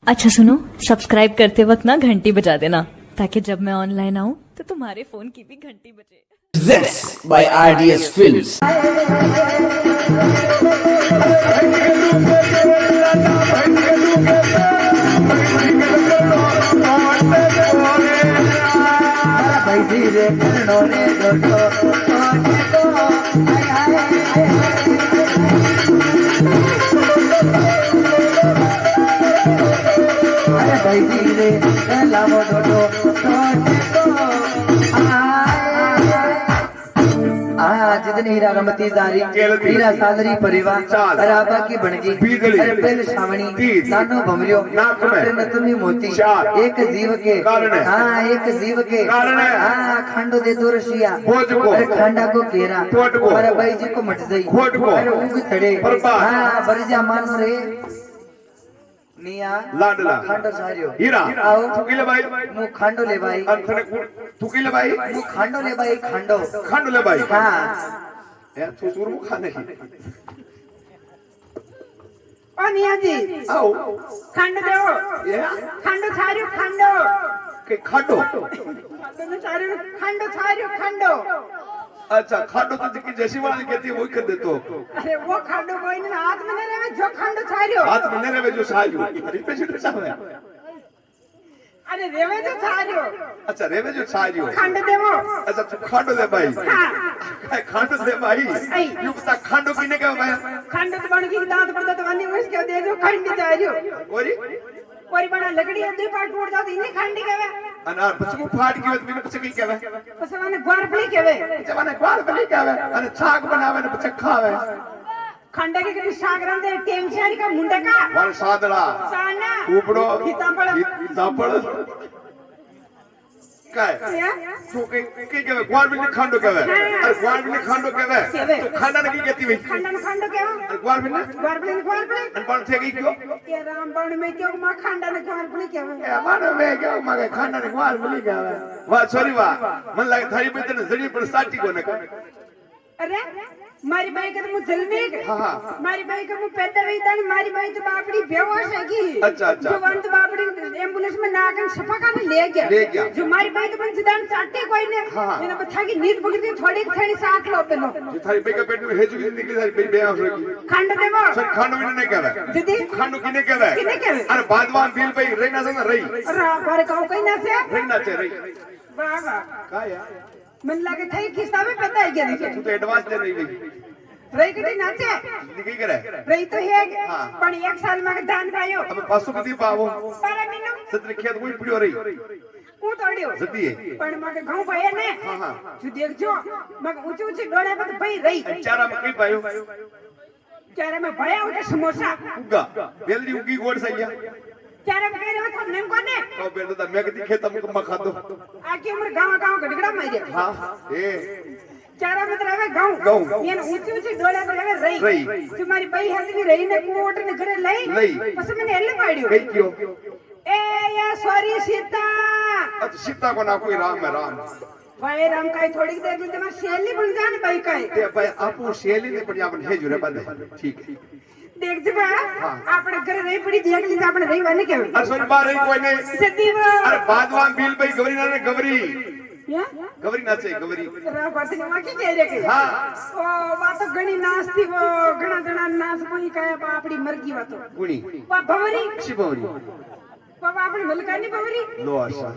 अच्छा सुनो, सब्सक्राइब करते वक्त ना घंटी बजा देना ताकि जब मैं ऑनलाइन आऊँ तो तुम्हारे फोन की भी घंटी बजे। Presents by RDS Films. जितनी हीरा रमती जारी हीरा सादरी परिवार राबा की बनगी अरे बेल शावणी नानो भमरियो नतमी मोती एक जीव के हाँ एक जीव के हाँ खांडो दे दो रशिया अरे खांडा को घेरा अरे भाई जी को मट जाई अरे उग थड़े हाँ बरजा मानो रे निया लाडला खांडो सारियो हीरा आओ तुकिले भाई मु खांडो ले भाई अर्थने तुकिले भाई मु खांडो ले भाई खांडो खांडले भाई हाँ यार तू सुरु खाने ओ निया जी आओ खंड दो ये खंड छारियो खंडो के खाडो खंड छारियो खंडो अच्छा खाडो तो जिकी जैसी वाली कहती है वही कर दे तो अरे वो खंडो कोई नहीं हाथ में नहीं रहे जो खंड छारियो हाथ में नहीं रहे जो साजू रिपे से साहब अरे रेवे जो छारियो अच्छा रेवे जो साजू खंड देवो अच्छा तू खाडो दे भाई हाँ खाडो दे भाई यू बता खाडो किने का भाई खंड तो बन की दांत पड़ता तो वनी उसके दे जो खंड छारियो ओरी बड़ा लकड़ी है दो पार्ट टूट जाती इन्हें खंड कहवे अनार पछू फाट गयो तो मैंने पछकी कहवे बस माने ग्वारपली कहवे जमाने ग्वार बली कहवे अने छाग बनावे ने पछ खावे खंडे के कभी सागरन दे टेंशन का मुंडा का वर सादड़ा साना उपड़ो हितापड़ काय तू के कहवे ग्वार बली खांडो कहवे अरे ग्वार बली खांडो कहवे तो खांडा ने की कहती भाई खंडन खंड कहवे ग्वार बली अन पण थे की क्यों ये रामबाण में क्यों मां खंडन ग्वारपली कहवे ए मानो वे क्यों मगे खांडा ने ग्वार बली कहवे वाह सॉरी वाह मन लागे थारी पे तने जड़ी पर साटी को ने अरे मारी बाई का तो मुझे जल्दी हाँ मारी बाई का मुझे पैदा हुई था मारी बाई तो बापड़ी बेहोश है की अच्छा जो वन तो बापड़ी एम्बुलेंस में नागन सफा का ले गया जो मारी बाई तो बन सिद्धांत चाटे कोई ने मैंने बता की नींद पकड़ी थोड़ी थोड़ी साथ लो पे लो जो थारी पे का पेट में हेजू की निकली थारी पे बेहोश होगी खंड देवो सर खांडो ने कहवे दीदी खांडो किने कहवे अरे बादवान दिल पे रहना से ना रही अरे पर कहू कहीं ना से रहना से रही वाह वाह का यार मन लगे था किस्ता में पता है क्या नहीं तू तो एडवांस दे रही भाई रही कटी नाचे निकली करे रही तो है पण एक साल में दान पायो अब पासो कदी पावो सारा मिनो सत्र खेत कोई पड़ियो रही હું તોડ્યો જતી હે પણ મગે ઘઉં ભયા ને હા હા જો દેખજો મગે ઊંચી ઊંચી ડોળે પર ભઈ રહી ચારા में कई पायो ચારે में ભયા ઉઠે સમોસા उगा बेलदी उगी गोड़ सैया ચારે में कह रहे हो नेम कोने तो बेल तो मैं कदी खेत में मखा दो आकी उम्र गांव गांव गडगड़ा मार्या हां ए ચારા में रहे गांव गांव ये ऊंची ऊंची डोळे पर रहे रही तुम्हारी बई हल्दी रही ने कोट ने घरे लई પછી મને એલે પાડ્યો कई क्यों ए या सॉरी सीता अच्छा सीता को ना कोई राम है राम भाई राम काई थोड़ी देर में तुम्हारी शैली बन जाने भाई काई ते भाई आपू शैली ने पण अपन हेजू रे बंदे ठीक है देख जबा आपने घरे रही पड़ी देख ली आपने रही वाने के अरे सोनी बार रही कोई नहीं सती वो अरे बादवान बिल भाई गवरी ना गवरी या गवरी नाचे गवरी रा बात ने वाकी कह रे के हां ओ वा तो घणी नाचती वो घणा घणा नाच कोई काया बापड़ी मर गई वा तो गुणी वा भवरी शिवरी वा आपने मलकानी भवरी लो आशा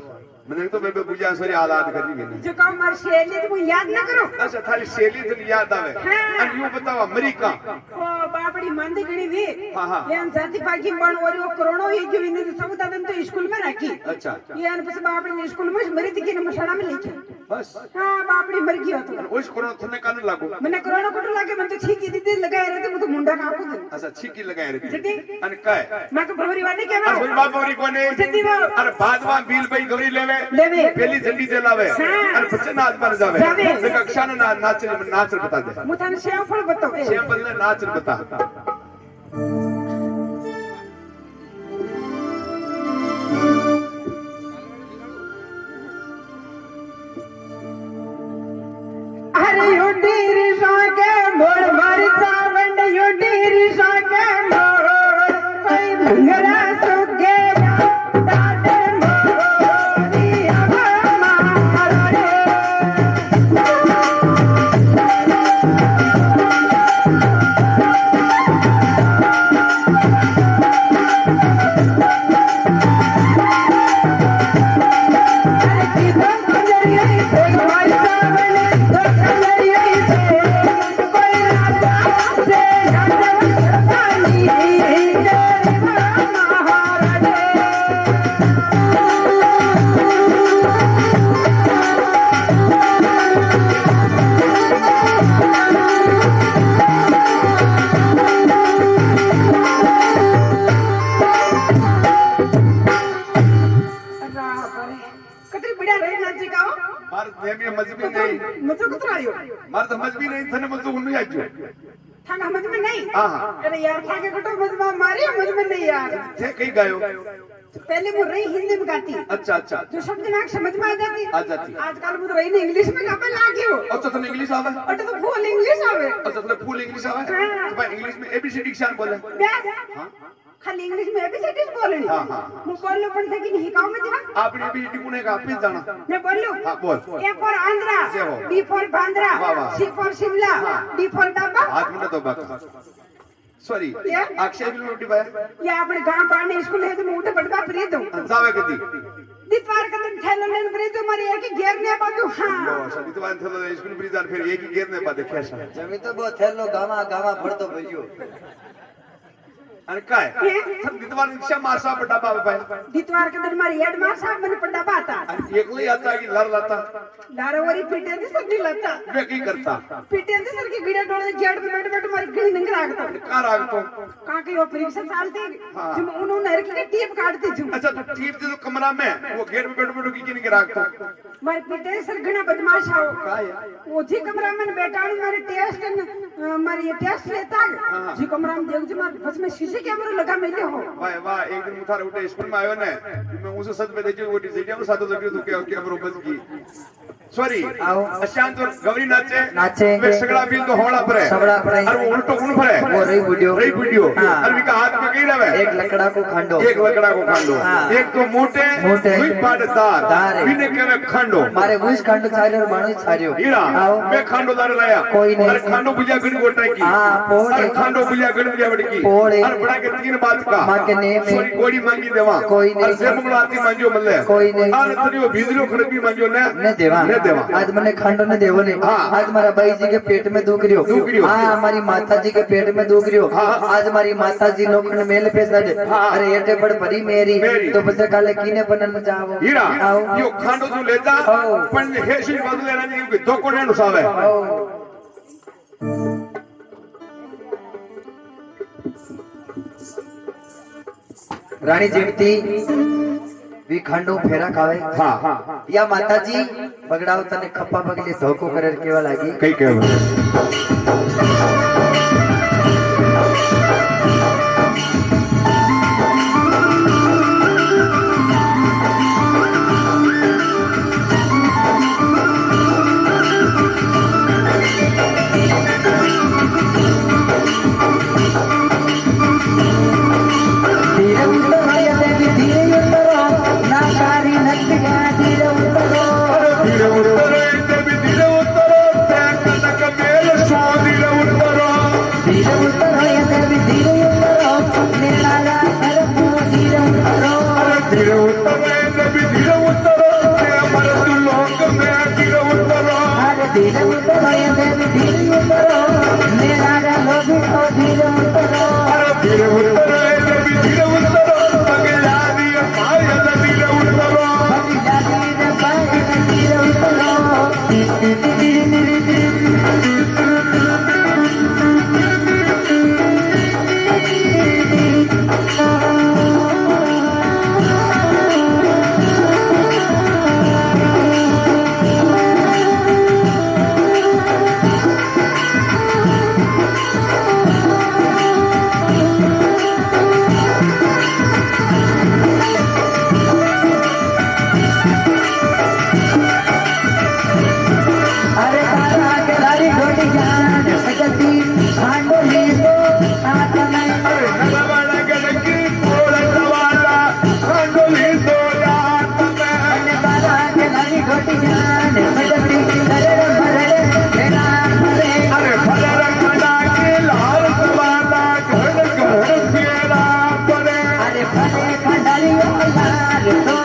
मैंने तो बेबे पूजा सरी आलाद करी मैंने जो काम मार शैली तो याद ना करो अच्छा थारी शैली तो याद आवे हाँ। और यूं बताओ अमेरिका ओ बापड़ी मंदी घणी वी हाँ हाँ यान जाति पाकी बण और वो करोड़ों ही जो इन समुदाय में तो स्कूल में रखी अच्छा यान बस बापड़ी ने स्कूल में मरी थी कि मशाला में लेके बस हां बापड़ी मर गई तो ओइस कोरोना थने कान लागो मैंने कोरोना कोट लागे मैं तो छीकी दीदी लगाए रहते मैं तो मुंडा कापू दे अच्छा छिकी लगाए रे जदी अन काय मैं को भवरी वाले के अरे सोनी बाप गौरी कोने जदी वो अरे बादवान बिल भाई गौरी लेवे लेवे पहली झंडी जलावे अरे बच्चे नाच बन जावे तो कक्षा ने नाच बता दे मुथान शेव फल बताओ शेम बदले नाच बता अरे यो डेरी साके मोड़ मार चावंड यो डेरी साके मोड़ कोई भंगरा सुगे मजबी नहीं मुझे कुछ आयो मार तो मजबी नहीं थने मुझे उन्हें आजो था समझ में नहीं हां अरे यार था के कटो मजबा मारी समझ में नहीं यार थे कहीं गायो पहले वो रही हिंदी में गाती अच्छा अच्छा जो शब्द ना समझ में आ जाती आजकल वो रही ने इंग्लिश में गावे लागी हो अच्छा तो इंग्लिश आवे और तो फुल इंग्लिश आवे अच्छा तो फुल इंग्लिश आवे तो भाई इंग्लिश में एबीसीडी शान बोले हां खाली इंग्लिश में एबीसीडी बोलनी हां हां मैं बोलो पण थे कि नहीं हिकाओ में जीवा आपने एबीसीडी कोने का आप जाना मैं बोलूं हां बोल A for Andhra B for Bandra C for Shimla D for डब्बा हाथ में तो बाका सॉरी अक्षय भी रोटी पाया या अपने गांव पाने स्कूल है तो मैं उठे बड़का प्रिय दूं जावे कदी दितवार का दिन थैलो लेन प्रिय तो मारी एक ही घेर ने बातू हां लो सभी तो बात थलो स्कूल प्रिजार फिर एक ही घेर ने बात कैसा जमी तो बहुत थैलो गावा गावा भरतो भइयो अरे काय सब दितवार रिक्शा मारसा बड़ा बाबा पाए दितवार के दिन मारी हेड मार साहब मैंने पड्डा बाता अरे एकले आता की लर लाता लारवरी पीटे दी सब लता वे की करता पीटे दी सर की गिड़ा डोले जेड में बैठ बैठ मारी गिड़ी नंग रागता का राग तो का के वो परीक्षा चालते जो उन्होंने नर की टीप काटती जू अच्छा तो टीप दे तो कमरा में वो गेट में बैठ बैठ की किन के राग तो मारे पीटे सर घना बदमाश आओ वो जी कमरा में बैठा मारे टेस्ट मारी ये टेस्ट लेता जी कमरा में देख जी मार बस में शीशे कैमरा लगा मिले हो वाह वाह एक दिन मुथार उठे स्कूल में आयो ने मैं उसे सच में देखियो वो डिजाइन में सातो जगह तो क्या बरोबर की सॉरी अशांत और गौरी नाचे वे सगड़ा बिल तो होड़ा पर है और वो उल्टो उन पर है वो रही वीडियो और भी का हाथ में कहीं रहे एक लकड़ा को खांडो एक लकड़ा को खांडो एक तो मोटे दुई पाटदार बिने के खांडो मारे भूस खांडो छारे और मानो छारियो हीरा मैं खांडो दार लाया कोई नहीं अरे खांडो बुझा गड़ी गोटा की हां पोड़े अरे खांडो बुझा गड़ी बुझा बड़ी की पोड़े और बड़ा के तीन बात का मां के नेम सॉरी कोड़ी मांगी देवा कोई नहीं और से मंगलाती मांजो मल्ले कोई नहीं और तरियो भीजलो खड़बी मांजो ने देवा आज मैंने खांडो ने देवो नहीं आज हमारा भाई जी के पेट में दुख रियो हां हमारी माता जी के पेट में दुख रियो आज हमारी माता जी लोखंड मेल पे सड अरे एटे बड़ भरी मेरी तो बस काले कीने बनन जावो हीरा यो खांडो तू ले जा पण हेशी बाजू लेना नहीं कि दो कोने नुसावे रानी जीवती वी खांडो फेरा खावे हां या माता जी बगड़ाव तने खप्पा बगले धोको करर केवा लागी कई कहवा खंडालियो यार तो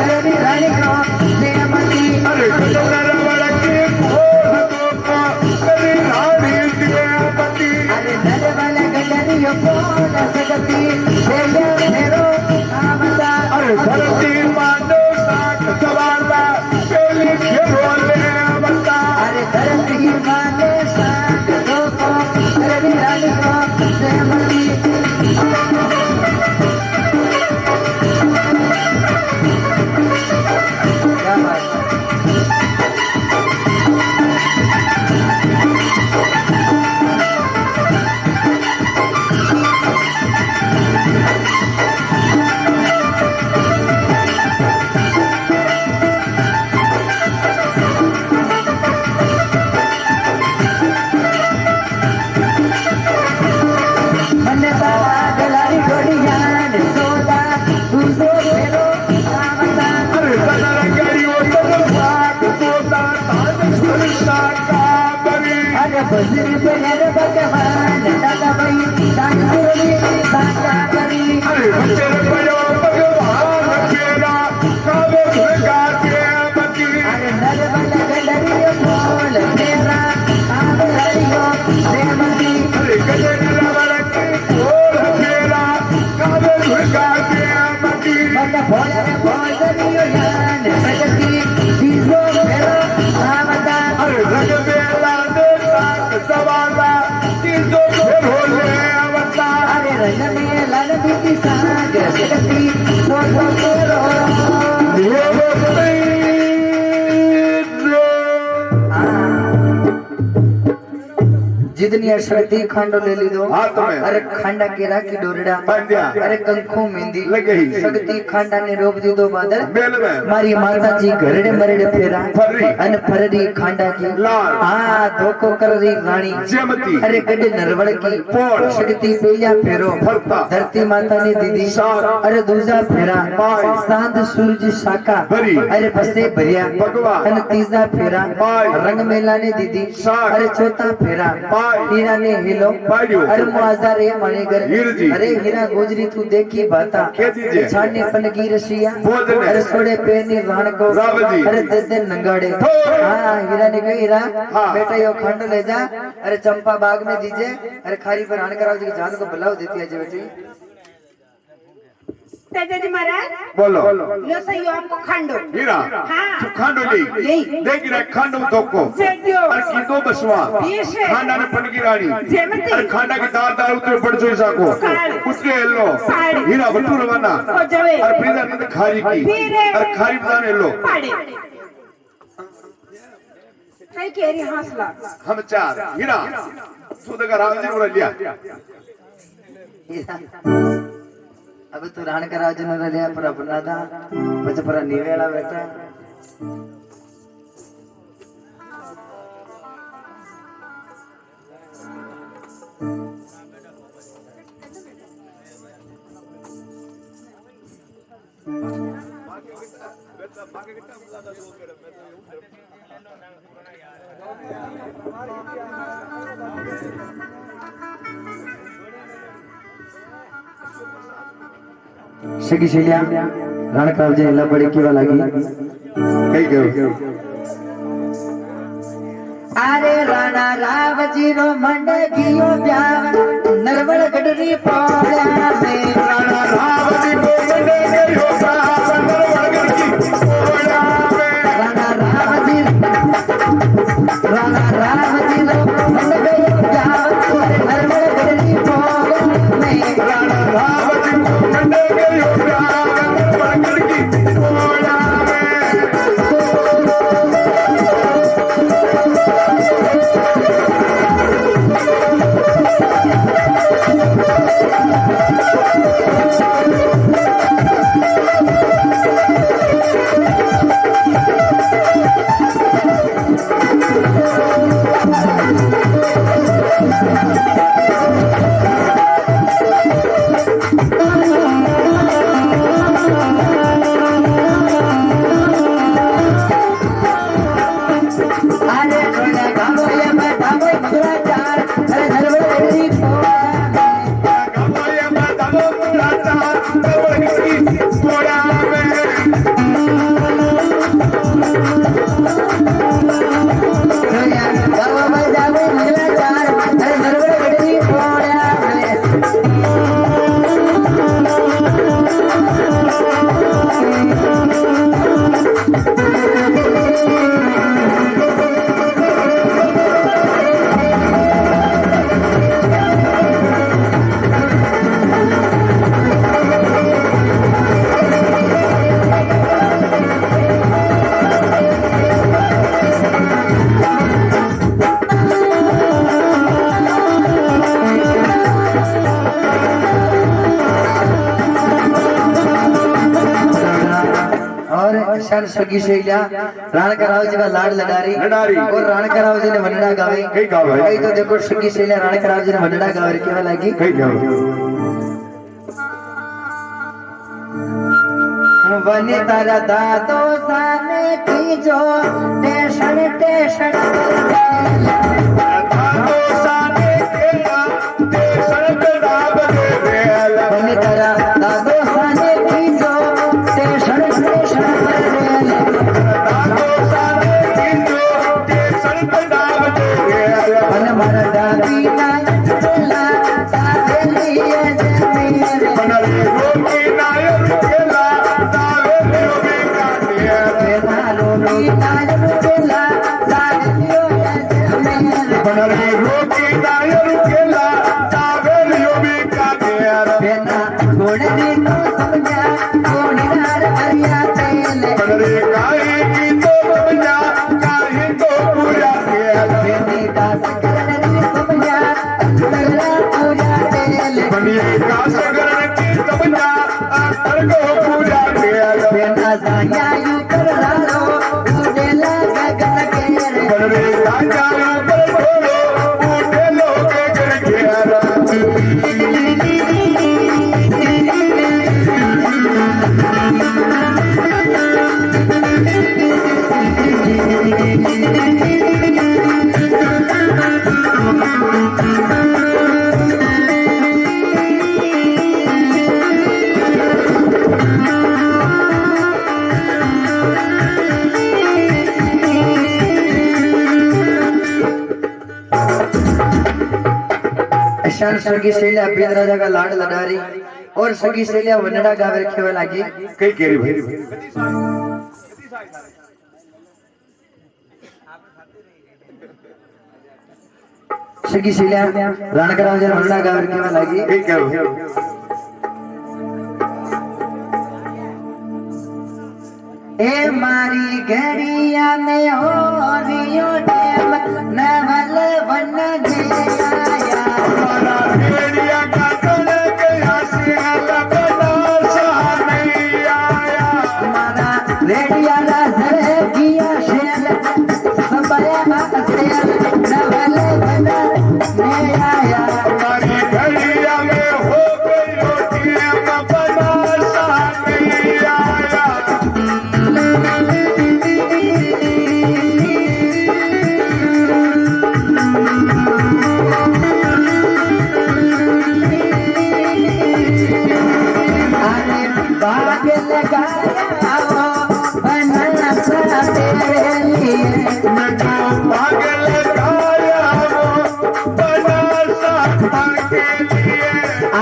अरे रानी को श्रीमती अरे नरवल के बोल तो अरे रानी श्रीमती अरे नरवल गंडलियो बोल सकती तेरे मेरो आमदा अरे धरती मानो साख सवाला पेली के बोले बता अरे धरती माने साथ तो अरे रानी को श्रीमती क्या बात मने बाबा गलारी गोड़ियान सोदा दूसो फेरो आमदा अरे सदर करियो तो साख सोता ताज सुरता का बरी अरे बजर पे नर भगवान दादा भाई सांग सुरली साका करी अरे बच्चे पयो भगवान तेरा कावे भगा के बती अरे नर बल गलरी बोल तेरा आम हरियो श्रीमती अरे गजर नरवल के बोल तेरा कावे भगा के बती मन भोल गलियो यान प्रगति जीसो फेरो आमदा अरे रग बेला ने साख सवाला तीजो फिर होले अवता अरे रंग में लाल दीदी सांग प्रगति सोचो फेरो जितनी शक्ति खंडो ले ली दो हाथ में। अरे खंडा केरा की डोरडा पंद्या। अरे कंखों मेहंदी लगे ही। शक्ति खंडा ने रोप दी दो बादल मेल में मारी माता जी घरड़े मरड़े फेरा फर्री। अन फररी खंडा की लाल। हाँ धोको कर रही रानी जयमती अरे गड्ढे नरवड़ की पोड़। शक्ति पेजा फेरो फरता। धरती माता ने दीदी सार। अरे दूजा फेरा पाई। सांद सूरज शाखा भरी। अरे बसे भरिया भगवान। अन तीजा फेरा पाई। रंग मेला ने दीदी सार। अरे चौथा फेरा पाई। हीरा ने हिलो पाइयो। अरे मुआजा रे मणिगर हीर जी। अरे हीरा गोजरी तू देखी बाता क्या दीजिए? छाने पनगी रसिया भोजन। अरे सोड़े पेनी राण को राव जी। अरे दे नंगाड़े थोड़। हाँ हीरा ने कही हीरा हाँ। बेटा यो खंड ले जा अरे चंपा बाग में दीजिए अरे खारी पर राण कराओ जी की जान को बुलाओ देती है जी बेटी तेजा जी महाराज बोलो लो सही आपको खंडो हीरा हाँ। खांडो ली यही। देख रहा खांडो धोको जेडियो अरे कीतो बसवा बीस है। खांडा ने पनगी रानी जयमती। अरे खांडा की दार उतरे पड़ जो साको काल। उतरे एलो साड़ी। हीरा बटू रवाना ओ जवे। अरे प्रीदा ने खारी की फिर। अरे खारी बदान एलो पाड़े कई केरी हौसला हम चार हीरा तू देखा राम जी को लिया हीरा अब तू राण कराओ जी ने लिया पर अपना था बच पर निवेला बेटा शकी शिल्या राण कराओ जी ला बड़ी की वाला की कहीं गयो अरे राणा राव जी रो मंडगियो ब्याह नरवड़ गडरी पौड़ा में राणा राव जी को मंडे गयो ब्याह नरवड़ गडरी पौड़ा में राणा राव जी रो मंडगियो ब्याह नरवड़ गडरी पौड़ा में राणा राव जी को मंडे गयो ब्याह नरवड़ गडरी पौड़ा में शन सगी शैल्या राणकराव जी का लाड लडारी और राणकराव जी ने वंडा गावे कई गावे कई तो देखो सगी शैल्या राणकराव जी ने वंडा गावे केवा लागी कई गावे वने तारा दादो साने की जो टेशन टेशन दादो साने केला टेशन दाब दे वेला वने तारा दादो साने की जो टेशन टेशन दादो साने की जो टेशन दाब दे वेला वन मरदा बीना चला सावेलिए जमीर बनरे रोकी नायर केला बनरे रोटी नायर केला सावेलियो भी काटेर बेना गोड़नी तो समझा गोड़ीदार हरिया तेल बनरे काहे की तो बजा काहे तो पूरा केला बेनी का सकरनी समझा अगला पूजा तेल बनिए का सगरण की समझा अतर को पूरा केला बेना जाया यू कर लालो उडेला गगन केर बनरे राजा ऊपर बोलो उठे लोगे गण केला शान सगी शैल्या बीन राजा का लाड लडारी और सगी शैल्या वनडा गावे रखेवा लागी कई केरी भाई सगी शैल्या राणकराव जी वनडा गावे रखेवा लागी कई केरी ए मारी घड़िया में हो रियो टेम नवल वन गया हमारा भेड़िया का तन गया से लबना सा नहीं आया हमारा रेडिया राजर किया शेल सबया सेल नवल वन में आया हमारी भेड़िया में हो गई रोटी लबना सा नहीं आया अरे बाग लगाया वो बना सा तेरे लिए मैं तो पागल गाया वो बना सा के लिए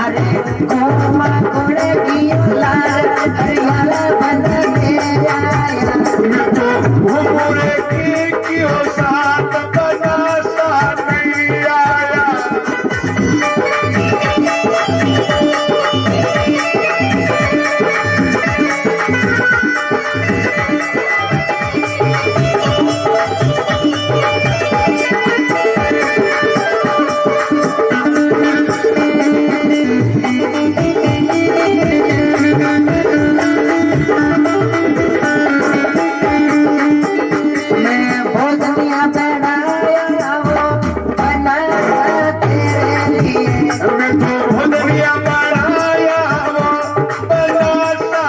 अरे कोमा कोड़े की लाल हरियाला बन के आया मैं तो घूमरे की क्यों साथ बना सा नहीं आया मैं भोजनिया बनाया वो बना सा तेरे लिए मैं तो भुलिया बनाया वो बना सा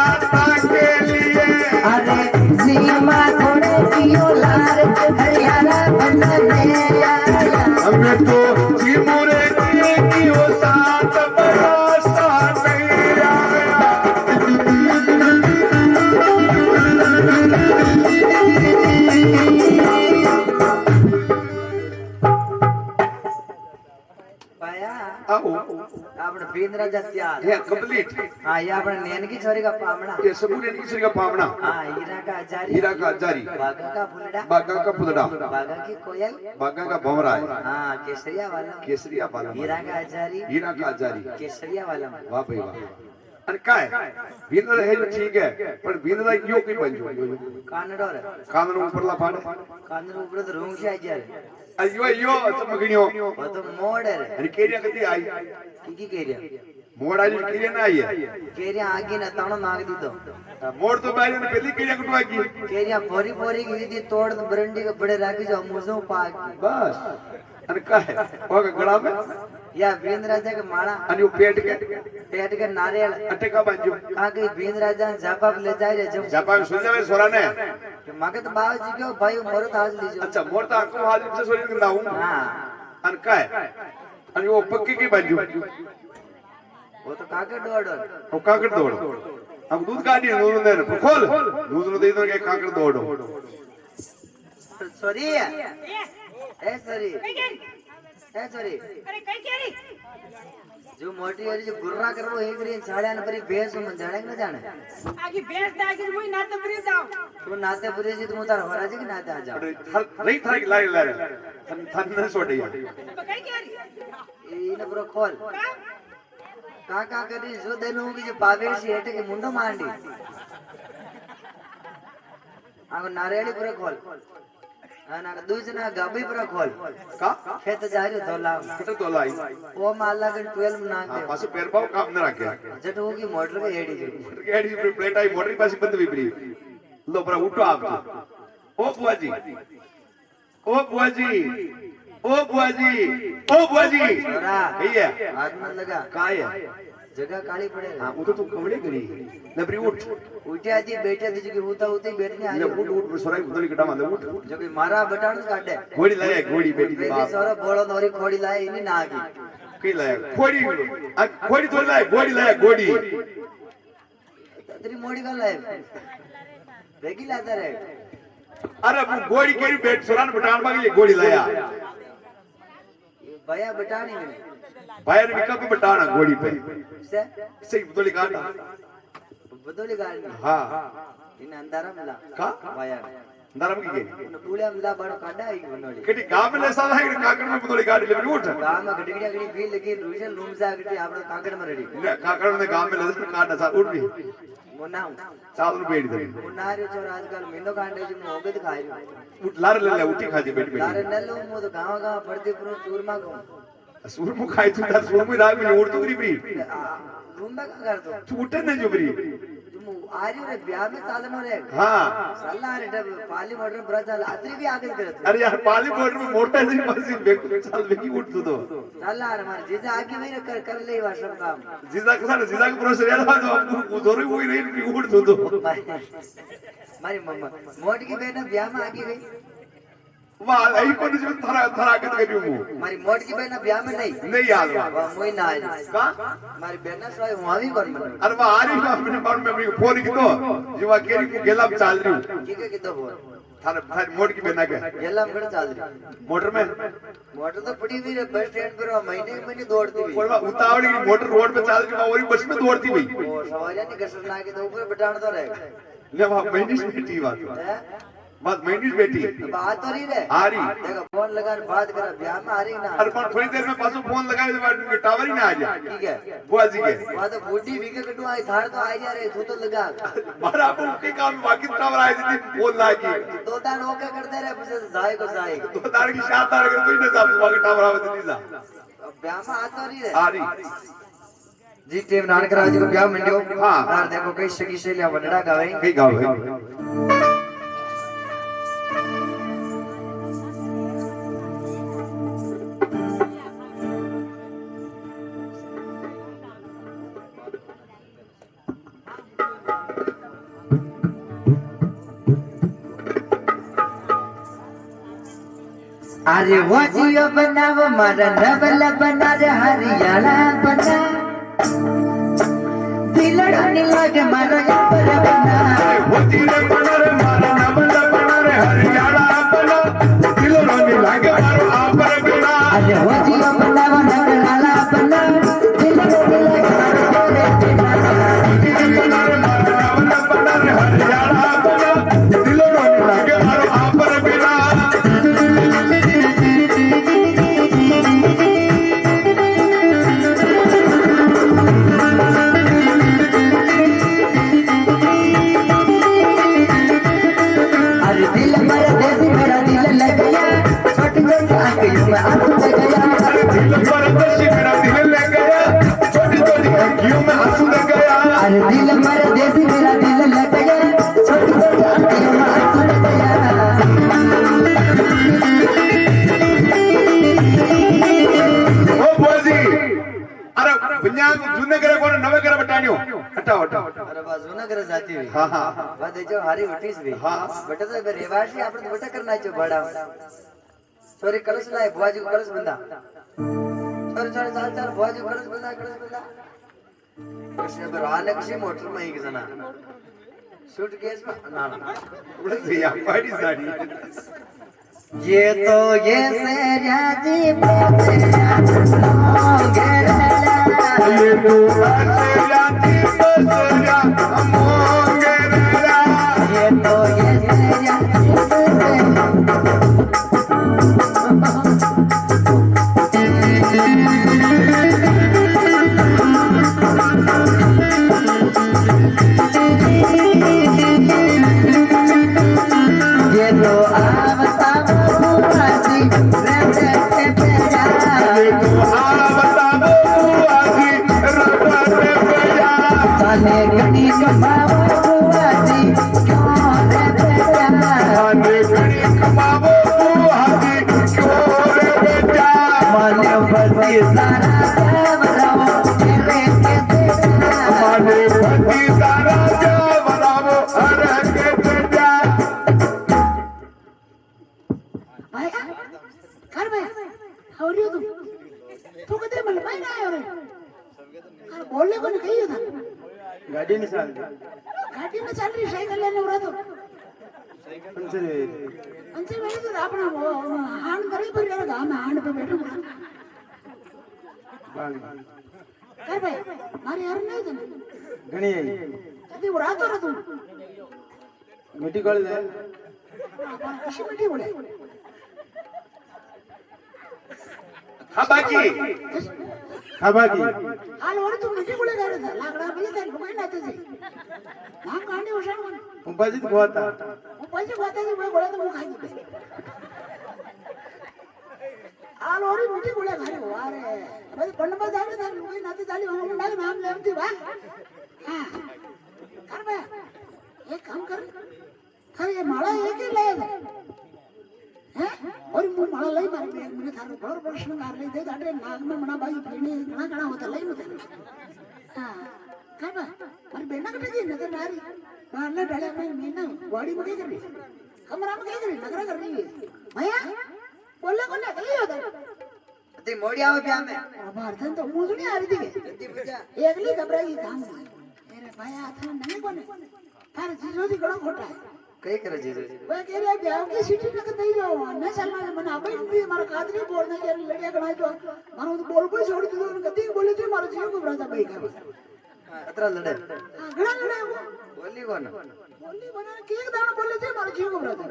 के लिए अरे सीमा कोड़े की लाल हरियाला बन के आया मैं तो चिमुरे की वो साथ बना सा नहीं आया पाया आओ આપણે પીન રાજા ત્યાર ये कंप्लीट હા ये આપણે નેન की छोरी का पामड़ा ये सबूत किसी का पावना हाँ हीरा का हजारी हीरा का हजारी बागा का फुलड़ा बागा का पुदड़ा बागा की कोयल बागा का भंवरा है हाँ केसरिया वाला केसरिया बाला हीरा का हजारी हीरा का हजारी केसरिया वाला वाह भाई वाह अरे काय भींद्र है जो ठीक है पर भींद्र यो की बंजो कानडो रे कानन ऊपरला फाड़ कानडो ऊपर तो रूंग से आजा रे अयो अयो चमगणियो वो तो मोड़ रे अरे केरिया कदी आई की केरिया મોડ આવી કીરે ના આયા કેરિયા આગી ને તાણો નાગ દીધો મોડ તો બાઈ ને પેલી કીરે કટવા ગઈ કેરિયા ભરી ભરી ગીધી તોડ બરંડી के बड़े राखी जो मुझो पाक બસ અને કાય ઓકે ગળા મે या वीर राजा के माणा અને ઓ પેટ के नारियल અટેકા બાંધ્યો आ के वीर राजा जापाप ले जाय रे जब જાપા સુજાવે સોરાને मगत बाबूजी के भाई मोर ताज लीजो अच्छा મોડ તો આખો હાલ से સોરી કે નાઉ हां અને કાય અને ઓ પક્કી की બાંધ્યો वो तो काके डोडो ઓ કાકડ દોડ अब दूध काढी दूध दे खोल दूध नो दे दो के काकड़ दौड़ो सॉरी ए सॉरी ए सॉरी अरे कई केरी जो मोटी वाली जो गुर्रा करवो एक रे छाड़्या न परी बेस मन जाने न जाने आगे बेस दागी मुई नाते बरी जाओ तू नाते पुरे जी तुम तार होरा जी के नाते आ जाओ नहीं था कि लाई लाई थन न छोड़ी अब कई केरी ई न पूरा खोल का करी जो देनो की जो पावे से हेटे के मुंडो मांडी आगो नारियली पूरा खोल ना दूजना गाबी पूरा खोल का खेत जारी धोला कट तो लाई वो माला के 12 नाग दे पास पैर पाव काम न रखे जट होगी मोटर के एडी जी गाड़ी से प्लेट आई मोटर पास बंद भी प्री लो पर उठो आप ओ बुआजी ओ बुआजी ओ बुआजी ओ बुआजी छोरा भैया हाथ मत लगा काय जगह काली पड़े हां वो तो तू कमड़े करी नबरी उठ उठ्या जी बैठे जी की होता होते बैठने आ ले उठ उठ सोराई उधर कटा मांदे उठ जो कि मारा बटाण काटे घोड़ी लाया घोड़ी बेटी की बेटी बाप सोरा बोलो नोरी खोड़ी लाए इनी ना आगी कई लाया घोड़ी घोड़ी तो लाया घोड़ी लाया घोड़ी तेरी मोड़ी का लाए बेगी लाता रे अरे वो घोड़ी केरी बैठ सोरान बटान मांगी घोड़ी लाया भैया बटानी में भाई ने विकल्प बटाना घोड़ी पे से सही बदली गाड़ी बदोली गाड़ी हां इन अंधारा मिला का भैया नरम की गई न पूले मिला बड़ो काटा आई बनोली केटी गांव में लेसा है काकड़ में बदली गाड़ी ले उठ गांव में गडगड़िया गड़ी भी लगी रूशन लूम से गड़ी आपन काकड़ में रेडी काकड़ ने गांव में लेसा काटा सा उठ भी मुन्ना साल नु पेड़ दे मुन्नारे चोर आजकल मिंदो कांडे जी में होगे खाई उठ लार ले ले उठी खाजी बैठ लारे बैठ नल्लो मो तो गांव पड़ते पुरो चूरमा को सूरमु खाई तू तार सूरमु राग में उठ तू री भी रूम में का कर दो तू उठे नहीं जो भी तुम आ रही रे ब्याह में चालनो रे हां सल्ला रे डब पाली मोटर ब्रजा अतरी भी आगे करत अरे यार पाली बॉर्डर में मोटा सी मशीन बेक साल बेकी उठ तू तो सल्ला रे मार जीजा आगे भी कर ले वा सब काम जीजा के साथ जीजा के प्रोसेस यार तो जोरी हुई नहीं उठ तू तो मारी मम्मा मोट की बहन ब्याह में आगे गई वाह यही को जो थरा थरा के करियो मु मारी मोट की बहन ब्याह में नहीं याद वाह मोई ना आई का मारी बहन सोई वहां भी कर मन अरे वाह आ रही है अपने बार में अपनी फोन की तो जीवा केरी को गेला चाल रही हूं ठीक है कितो बोल थारे थारे मोड़ की बेना के गेला में चाल रही मोटर में मोटर तो पड़ी हुई है बस स्टैंड पर महीने दौड़ती हुई कोई उतावली की मोटर रोड पे चाल रही और बस में दौड़ती हुई वो सवारियां नहीं कसर ना के तो ऊपर बिठान तो रहेगा ले वहां महीने से बेटी बात बात महीने से बेटी बात तो नहीं रे आ रही देखो फोन लगा बात करा ब्याह में आ रही ना अरे पर थोड़ी देर में पासो फोन लगाए तो टावर ही ना आ जाए ठीक है बुआ जी के वहां तो बूढ़ी भी के कटवा आई थार तो आई जा रहे तो लगा मारा आपको के काम बाकी टावर आए थी फोन लागी दो तार ओके करते रहे फिर जाए को जाए तो तार की सात तार कर कोई नहीं साहब बाकी टावर आवे नहीं जा ब्याह में आ तो नहीं रे आ रही जी टेम नानक राज को ब्याह मंडियो हां यार देखो कई सगी से लिया वडड़ा गावे कई गाओ है अरे वो जियो बनाओ मारा नवला बना रे हरियाणा बना दिलड़नी लागे मारो पर बना वो जीरे बना रे मारा नवला बना रे हरियाणा बना दिलड़नी लागे मारो आपर बिना अरे वो जियो बनाओ नवला बना दिलड़नी लागे मारो जीरे बना रे मारा नवला बना रे हरियाणा बना दिलड़नी लागे मारो आपर बिना નગર જાતી હોય હા હા બધે જો હારી ઉઠીસ વે હા. બટા તો રેવાશી આપણે બટા કર નાચો બડા સોરી કલશ લાય ભુવાજી કો કલશ બંધા સોરી સોરી ચાલ ચાલ ભુવાજી કો કલશ બંધા કૃષ્ણ તો આને કશી મોટર માં એક જણા शूट केस में ना ना उड़े से या पाड़ी साड़ी ये तो ये सेरिया जी पे ये तो से जाती बसया मोंगे रा ये तो ये सेरिया ये तो आवता बुआसी रहते पे जा ये तो आवता बुआसी रहते पे जा साले गनी कमावो बुआसी क्यों रहते जा माने गड़ी कमावो बुआसी क्यों रे जा माने फसी सारा देवराओ तेरे कैसे जा माने फसी सारा देवराओ अरे कैसे जा भाई कर भाई हाउ आर यू तू कदे मिल भाई ना आयो रे कर बोलने को नहीं कही था गाड़ी नहीं चल गाड़ी में चल रही साइकिल लेने उड़ा तो पंचर अंचे मेरे तो अपना हांड करे पर मेरा गांव में हांड पे बैठो कर भाई मारे यार नहीं था घणी कभी उड़ा तो रहा तू मिट्टी कोल दे किसी मिट्टी बोले हाँ बाकी खबाकी हाल और तू मिट्टी बोले कर रहा था लाकड़ा बोले था लुगाई ना थे नाम गांडी उशान वो उपाजित गोता पैसे बात है मैं बोला तो वो खाई दे हाल और मिट्टी बोले घर वो अरे भाई पंड में जाने था लुगाई ना थे जाली हम ना नाम लेती बा हां कर बे एक काम कर थारे ये माला एक ही ले हैं और मु माला लई मारे मैंने थारे बड़ प्रश्न कर ले दे दाडे नाग में मना भाई पीने घना घना होता लई मत हां कर बे मारी बेना कटे जी नजर नारी मारने डाले में मीना बॉडी में क्या कर रही कमरा में क्या कर रही नगरा कर रही है भैया बोले को ना कही होता ते मोड़िया में प्यार में अब अर्थन तो मुझे नहीं आ रही थी गद्दी पूजा एकली घबराई काम मेरे भैया था नहीं कोने थारे जीजो जी गड़ा खोटा है कई करे जीजू वो कह रहे ब्याह की सिटी तक नहीं जाओ न चलना मन अब भी हमारा कादरी बोलने के लड़िया गणाई तो मानो तो बोल कोई छोड़ दो गद्दी बोले जो मारो जीव को बराता भाई का अतरा लड़े गड़ा लड़े वो बोली कोन बोली बना केक दाना बोले थे मारो जीव को बराता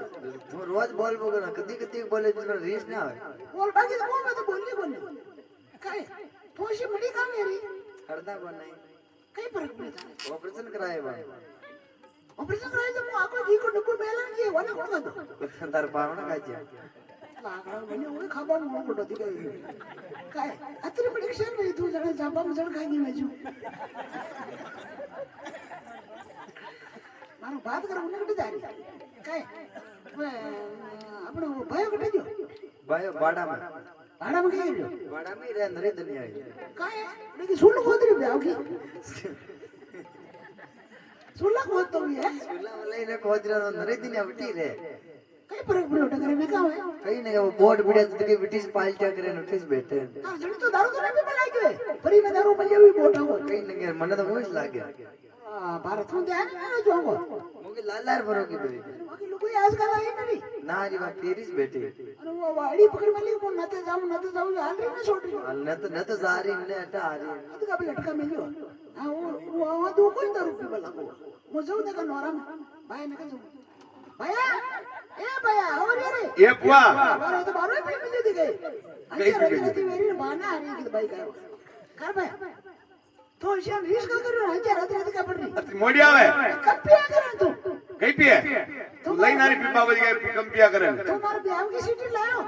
तू रोज बोल बोल ना कदी कदी बोले तो रीस ना आवे बोल बाकी तो मैं तो बोली बोली काय पोशी बड़ी काम मेरी करदा कोन नहीं कई फर्क पड़ता ऑपरेशन कराए बा ऑपरेशन कराए तो मैं आको जी को डब्बू बेलन की वने कोण दो तार पावना काजे लाकड़ा बने वो खाबा मोड़ को दी गई काय अतरी प्रेडिक्शन में तू जण जाबा मजण खाई में जो मारो बात कर उन्हें कटे जा रही काय अपनो भयो कटे जो भाई बाड़ा में भाड़ा में गए जो बाड़ा में रे नरे दुनिया है काय लेकिन सुन खोदरी ब्याह की सुन खोद तो भी है सुला वाले ने खोजरा नरे दुनिया बिटी रे कई फर्क पड़ो टकरे में का है कई ने वो बोर्ड बिड़े तो के ब्रिटिश पाल्टा करे नोटिस बैठे हां जणी तो दारू तो नहीं बनाई के परी में दारू बन जावी मोटा हो कई ने मन तो मुझ लागे भारत में ध्यान ना जोगो मुके लालार भरो की बरी बाकी लोग आजकल आई नहीं ना री बा पेरिस बैठे अरे वो वाड़ी पकड़ में ली को नते जाऊं हाल री में छोड़ रही न तो जा रही ने हटा आ रही तो का लटका मिलियो हां वो दो कोई दारू पी बला को मुझे देखा नोरा में भाई ने कहो भैया ए भैया और रे ये बुआ अरे तो बारो पी मिल दी गई अच्छा रहती मेरी बाना आ रही कि भाई का कर भाई तो शान रिस्क कर रहा है रात का पड़ रही मोड़ी आवे कब पिया कर तू कहीं पिए तू लाइन नारी पीपा बज गए कम पिया करे तुम्हारे ब्याह की सीटी लायो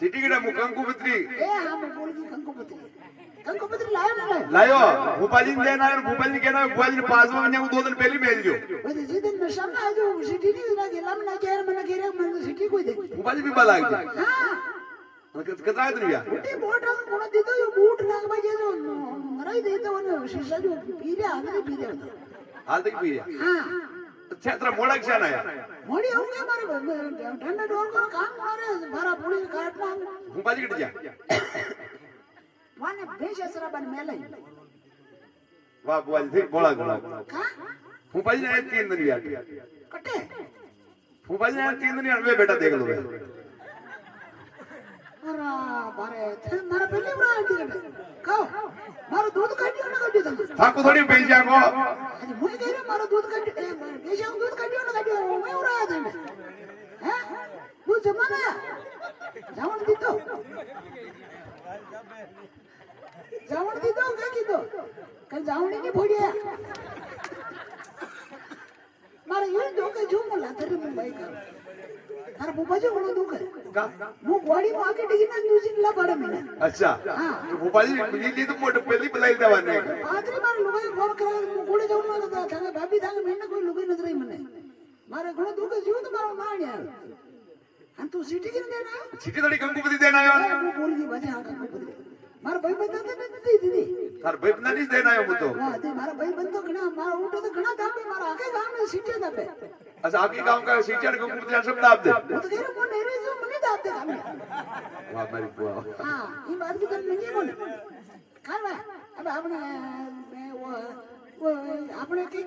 सिटी के मुकंकु पुत्री ए हां मैं बोल की कंकुपत्री लायो ना लायो भूपाली ने देना है भूपाली के ना भूपाली ने पास में वो 2 दिन पहले भेज दियो वो जी दिन में शाम आ जो सिटी नहीं ना गेला में ना केर में ना केरे में सिटी कोई दे भूपाली भी बला गई हां कितना है दुनिया उठी बोट हम कोण देतो यो बूट नाग बजे जो मराई देतो वन शीशा जो पीरे आने पीरे हाल तक पी रहा हाँ क्षेत्र मोड़ा क्या ना यार मोड़ी होंगे हमारे ठंडा डोर को काम मारे भरा पूरी काटना हूँ बाजी कट जा वाने बेश असरा बन मेले वाह बोल ठीक बोला बोला का हूँ बाजी ने 3 दिन यार कटे हूँ बाजी ने 3 दिन यार वे बेटा देख लो अरे बारे थे मारा पहले बड़ा आंटी कटे खाओ मारा दूध काटियो ना काटियो तुम थाको थोड़ी बेच जा को अरे मुझे कह रहे मारा दूध काटियो बेचा दूध काटियो ना काटियो मैं उड़ा था हैं वो जमाना जावन दी तो क्या की तो कल जावणी नहीं फोड़िया मारा ये दो के जो मोला तेरे मुंबई का अरे बुबा जो बोलो दो के वो बॉडी में आके डिगी ना दूसरी ला बड़ा मिला अच्छा हूँ बाजी ये तो मोटे पहली बुलाई दवाने आखिरी बार लोग फोन करा गोले जाऊं ना था थांगे भाभी थांगे मैंने कोई लोग नजर ही मने मारे गुण दो के जीव तो मारो ना यार हम तो सिटी के देना सिटी थोड़ी गंगूपति देना यार वो बोल की बात हां गंगूपति मारा भाई बंदा तो नहीं दीदी थार भाई बंदा नहीं देना है वो तो वाह दे मारा भाई बंदा घणा मारा उठो तो घणा दाम में मारा आके गांव में सिटी दाबे अच्छा आपके गांव का सिटी और गंगूपति सब दाब दे वो तो कह रहे वो नेरे जो मने दाब दे गांव में वाह मेरी बुआ हां ये बात भी कर नहीं बोल खावा अब आपने वो आपने के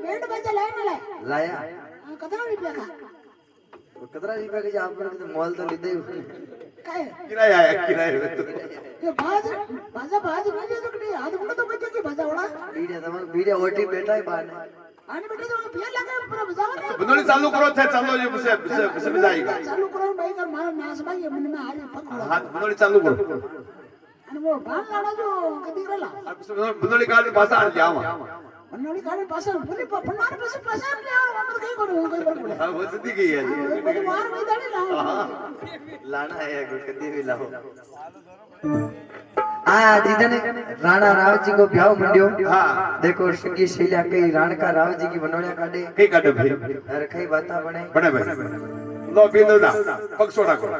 बैंड बाजा लाए ना लाया कितना रुपया का कितना रुपया के आप पर तो मॉल तो लेते ही काय किराया आया किराया में तो ये बाजा नहीं दे सकते आज मुझे तो बच्चे की बाजा उड़ा बीड़े ओटी बैठा है बाहर आने बेटे तो पिया लगा पूरा बजावा नहीं बंदोली चालू करो थे चालू जो से बजाएगा चालू करो भाई कर मारा नाच भाई ये मन में आज पकड़ो हां बंदोली चालू करो અને वो बाल लाड़ा जो कदी रेला बंदोली काल भाषा आ जावा बनोड़ी काड़े पास बोली पन्नार पास पास ले और हम कहीं करो कोई पर बोले हां वो सदी गई है कोई वार में दाड़ी लाओ लाना है कदी भी लाओ जिधन राणा राव जी को ब्याह मंडियो हां देखो संगी शैल्या कई राणका राव जी की बनोड़िया काटे कई काटे भाई अरे कई बाता बने बने भाई लो बिंदु ना पगसोड़ा करो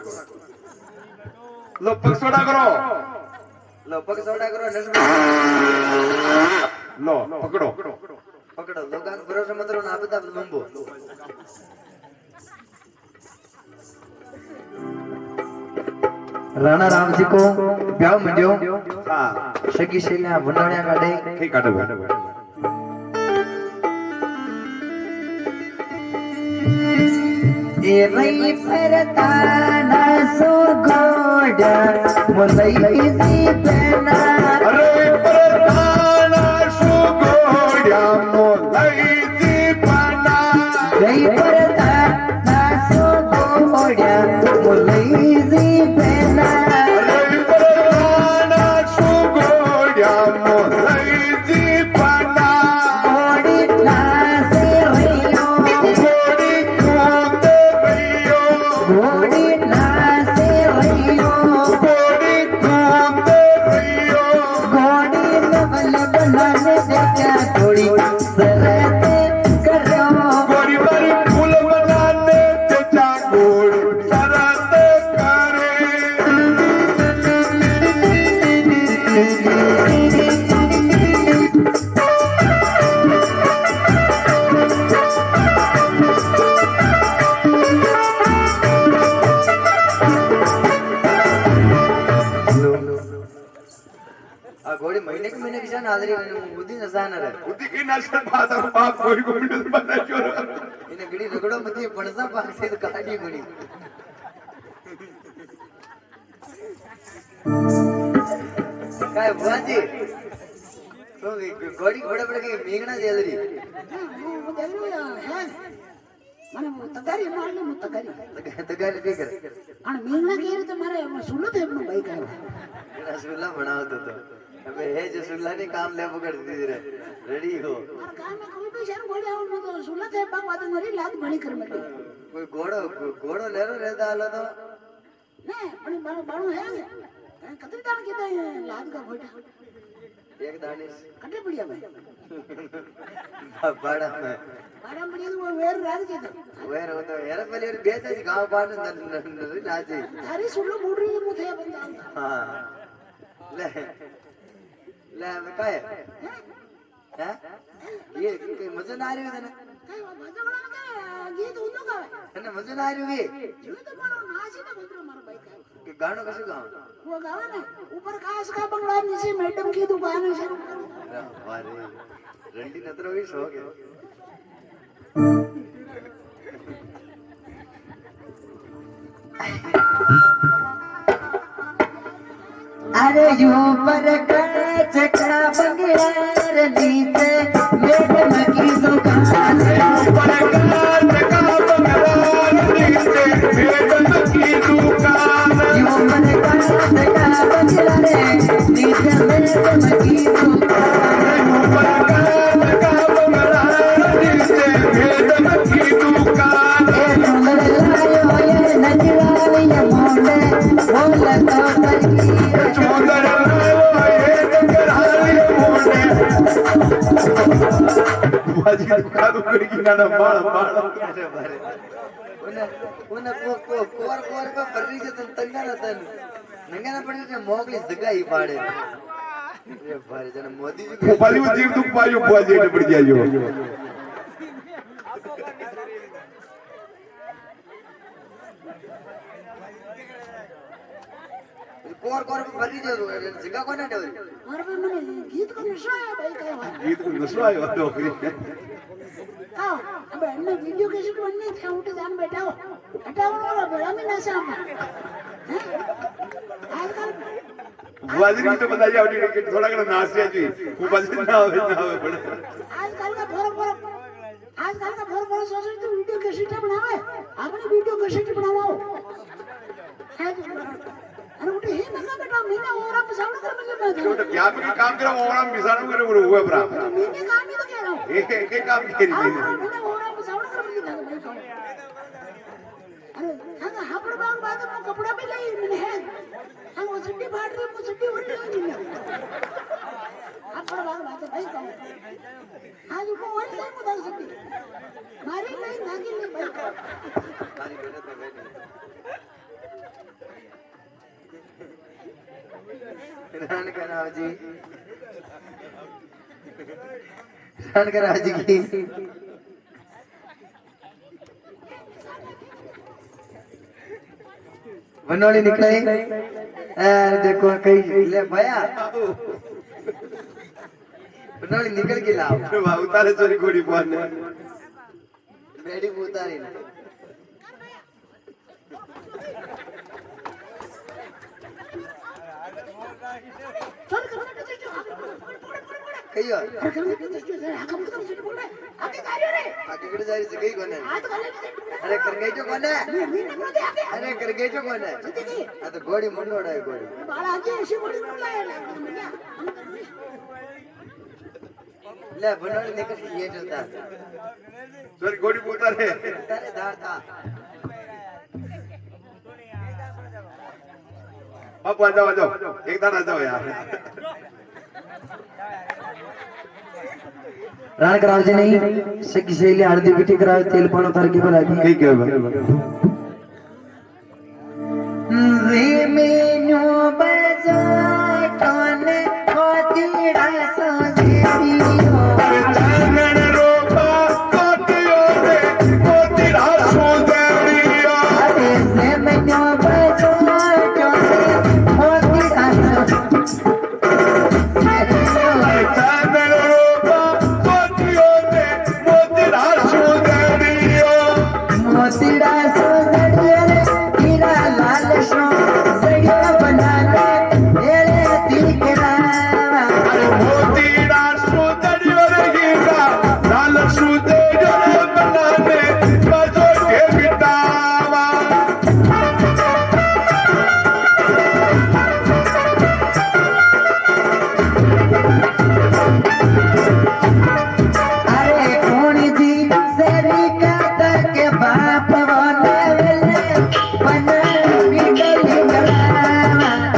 लो पगसोड़ा करो लो पग सोडा करो लो पकड़ो पकड़ो लोगां भरोसा मत रो ना बता लंबो राणा राम जी को ब्याह मंडियो हां सगी शैल्या बनोड़िया काटे कई काटे भाई ए रई परताना सो गोड़ा मोलई सी पेना अरे परताना सुगोड़िया मोलई दीपना रई परताना सो गोड़ा मोलई सी पेना अरे परताना सुगोड़िया मोलई दीपना गोड़ी ना से रहियो गोड़ी ना से रहियो गोड़ी लबल बनाने देखा थोड़ी सरते करो गोरी बारी फूल बनाने ते चाकोड़ शरत करे घोड़ी महीने के महीने किसान हाजरी बुद्धि नसान रे बुद्धि की नशा बात बाप कोई को मिल बना जो इने गड़ी रगड़ो मती पणसा पाक से तो काटी गड़ी काय बुआजी तो घोड़ी घोड़ा पड़ के मेंगना जेलरी वो देख लो है माने वो तगारी मार ले तगारी तगारी के कर અને મીંગના કે રીતે મારે સુલો થે એમનો બાઈક આવ્યો रसगुल्ला बनाओ तो अबे है जो सुल्ला ने काम ले पकड़ दी रे रेडी हो મારા ગામમાં કોઈ બી શહેર ગોળે આવું ન તો સુલો થે બાક વાત મારી લાત ભણી કર મેં कोई घोड़ो घोड़ो ले रो रहता हालो तो ને પણ મારો બાણો હે કતરી દાણ કીધા લાત का घोटा एक दानिश कटे बढ़िया भाई बड़ा में बाड़ा बढ़िया तो वो वेर राग जेतो वेर हो तो यार पहले और बेच दी गांव बाहर लाजी थारी सुलो मोड़ रही मुथे बंदा हां ले ले मैं काय હે એ કઈ મજા ના આવી તને કઈ ભજવણા કે ગીત ઊંધું ગાવે તને મજા ના આવી જીવ તો મારો નાચીને ગુજરો મારો ભાઈ કાય કે ગાણો કશું ગાવ वो गावे ने ऊपर कास का बंगला नीचे मैडम की दुकान है शुरू करो वारे रंडी नतरो भी शौक है अरे ऊपर कांच का बंगला नीचे मैडम की दुकान ऊपर कांच का बंगला नीचे मैडम की दुकान ऊपर कांच का बंगला नीचे मैडम की दुकान ऊपर कांच का बंगला नीचे मैडम की दुकान ए सुंदर लायो ये नजरा ये मोंडे बोल तो सही सुंदर लायो ये नजरा ये मोंडे बाजी दुकान की ना बाळ बाळ अरे बारे उन कोर कोर को बर्री के तंगा तन नंगा पड़े ने मोगली जगाई पाड़े अरे बारे जन मोदी जी बॉलीवुड जीव दुख पायो बाजी ने पड़ जायो कोर कोर को बर्री जो जगा कोने डोरी और भी मैंने गीत को नशा है भाई काय गीत को नशा आयो डोकरी आओ अब अन्य वीडियो कैसेट बनने थे उठे जान बैठाओ हटाओ वाला बड़ा में नशा है आजकल बाजी तो बता जाओ कि थोड़ा कड़ा नाच है जी वो बाजी ना होवे पड़े आजकल का भोर सोचे तो वीडियो कैसेट बनावे अपनी वीडियो कैसेट बनाओ अरे उठे ही नका बेटा मैंने और आप साउंड कर मुझे मैं तो क्या भी काम करो और हम मिसाल करे वो हुए बरा मैंने काम ही तो कह रहा हूं एक एक काम करी मैंने मैंने और आप साउंड कर मुझे भाई कहो अरे हां हापड़ बाग बात में कपड़ा भी ले मैंने है हां वो चड्डी फाड़ रही वो चड्डी उड़ रही है हापड़ बाग बात भाई कहो आज को और ले मुदा चड्डी मारी नहीं भागी ले भाई मारी बेटा तो बैठ रान कराओ जी की बनोली निकले देखो कई ले भैया बनोली निकल के लाओ उतारे चोरी घोड़ी पान बेड़ी उतारी ना चल कर कई और आगे जा रही से कई कोने अरे कर गई जो कोने अरे कर गई जो कोने आ तो घोड़ी मंडोड़ा है घोड़ी ले बनोली निकल के ये जोता चोरी घोड़ी उतारे तारे धार था अब आ जाओ एक दाना जाओ यार राण कराव जी नहीं सखी सहेली हल्दी बिटी करावे तेल पानो तार की भला की ठीक है भाई रे मेनू बजा काने कोतीड़ा सो देवियो चांदन रोपा कोतियो रे कोतीड़ा सो देवियो अरे से मेनू बजा काने कोतीड़ा सो चांदन रोपा कोतियो रे कोतीड़ा सो देवियो मोतीड़ा सो देवियो रे हीरा लाल सो सड़िया बना ले एले तिकरा अरे मोतीड़ा सो देवियो रे हीरा लाल सो देवियो रे बनाने बाजो के बिटावा अरे कौन जी सेरी का तक बाप वाला वेले बना बिगल गला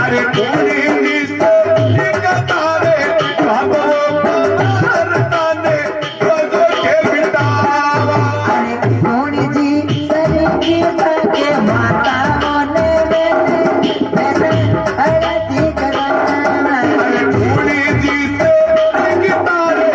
अरे कोनी निसे निकतारे बाबो मारताने बाजो के बिटावा अरे कौन जी सेरी की तक माता वाले वेले बना हरती गला अरे कोनी जी से निकतारे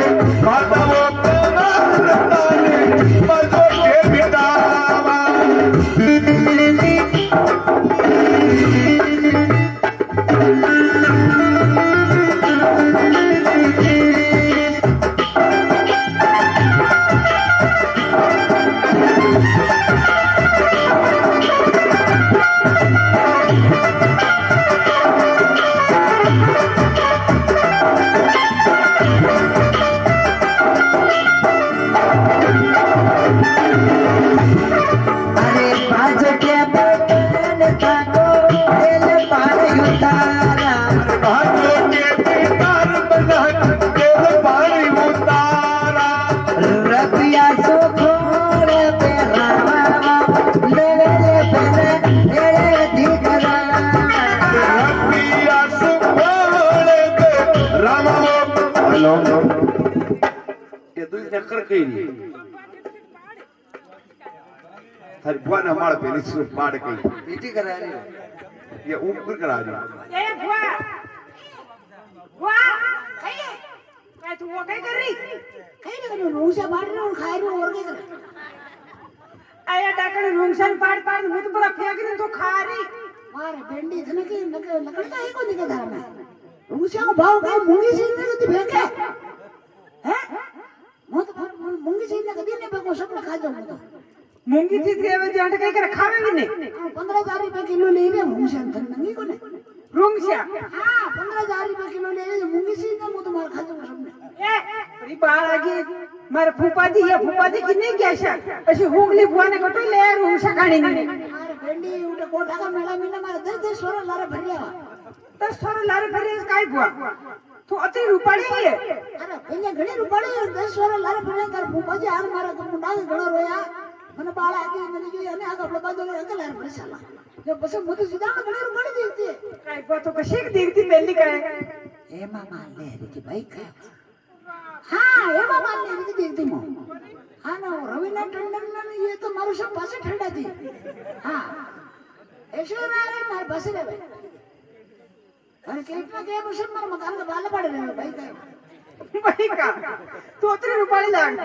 अरे पाँच के बटन थाको तेल पानी उतारा भाग्य के पितार बना तेल पानी उतारा रबिया सुखोर पे रामा ले पहले तेरे दिखरा रबिया सुखोर पे रामा हेलो ये दूसरी चक्कर कहीं नहीं थारी बुआ ने हमारा पहली सुर पाड़ गई पीटी करा रही हो ये ऊपर करा दी ए बुआ बुआ खाइए मैं तू वो क्या कर रही कहीं ना कहीं मुंह से बांट रहे और खा रहे और क्या कर आया डाकड़ रूंगसन पाड़ पाड़ मुझे पूरा फेंक रही तो खा रही मारे बेंडी इतने की लगता है को दिखा धारा में मुंह को भाव का मूंगी से इतने कभी फेंके हैं मुंह तो मूंगी से इतने कभी नहीं फेंको सब खा जाऊंगा तो मूंगी चीज के वे जांट कहीं कर खावे भी नहीं 15,000 रुपए किलो ले ले मूंग से अंतर नंगी को ने रूंगसा हाँ 15,000 रुपए किलो ले ले मूंगी से इतना मुंह तुम्हारा खा जाऊंगा सबने ए बड़ी बात आ गई मारे फूफा जी ये फूफा जी कितने कैसा ऐसे हुंगली बुआ ने कटो ले रूंगसा खाने नहीं मारे बेंडी उठे कोठा का मेला में मारे 10 सोरा लारे भरिया तो सर लारे भरे काय बुआ तू अति रुपाड़ी है अरे पहले घणे रुपाड़ी 10 सोरा लारे भरिया कर फूफा जी आन मारा तो मुंडा के घणो रोया મને બાળ આગે મને જોઈ અને આગળ બાજુ અંકલ યાર પરેશાન જો પછી હું તો સીધા ઘણે રૂપાડી દેતી काय बुआ तो कशी देखती पहली काय ए मामा ले रे भाई का हां ए मामा ले रे देखती मो हां ना रविना टंडन ने ये तो मारो सब पासे ठंडा थी हां ऐसे मारे मार बस रे भाई अरे कितना के बस मार मकान का बाल पड़ रहे भाई का भाई का तू अति रुपाड़ी लाग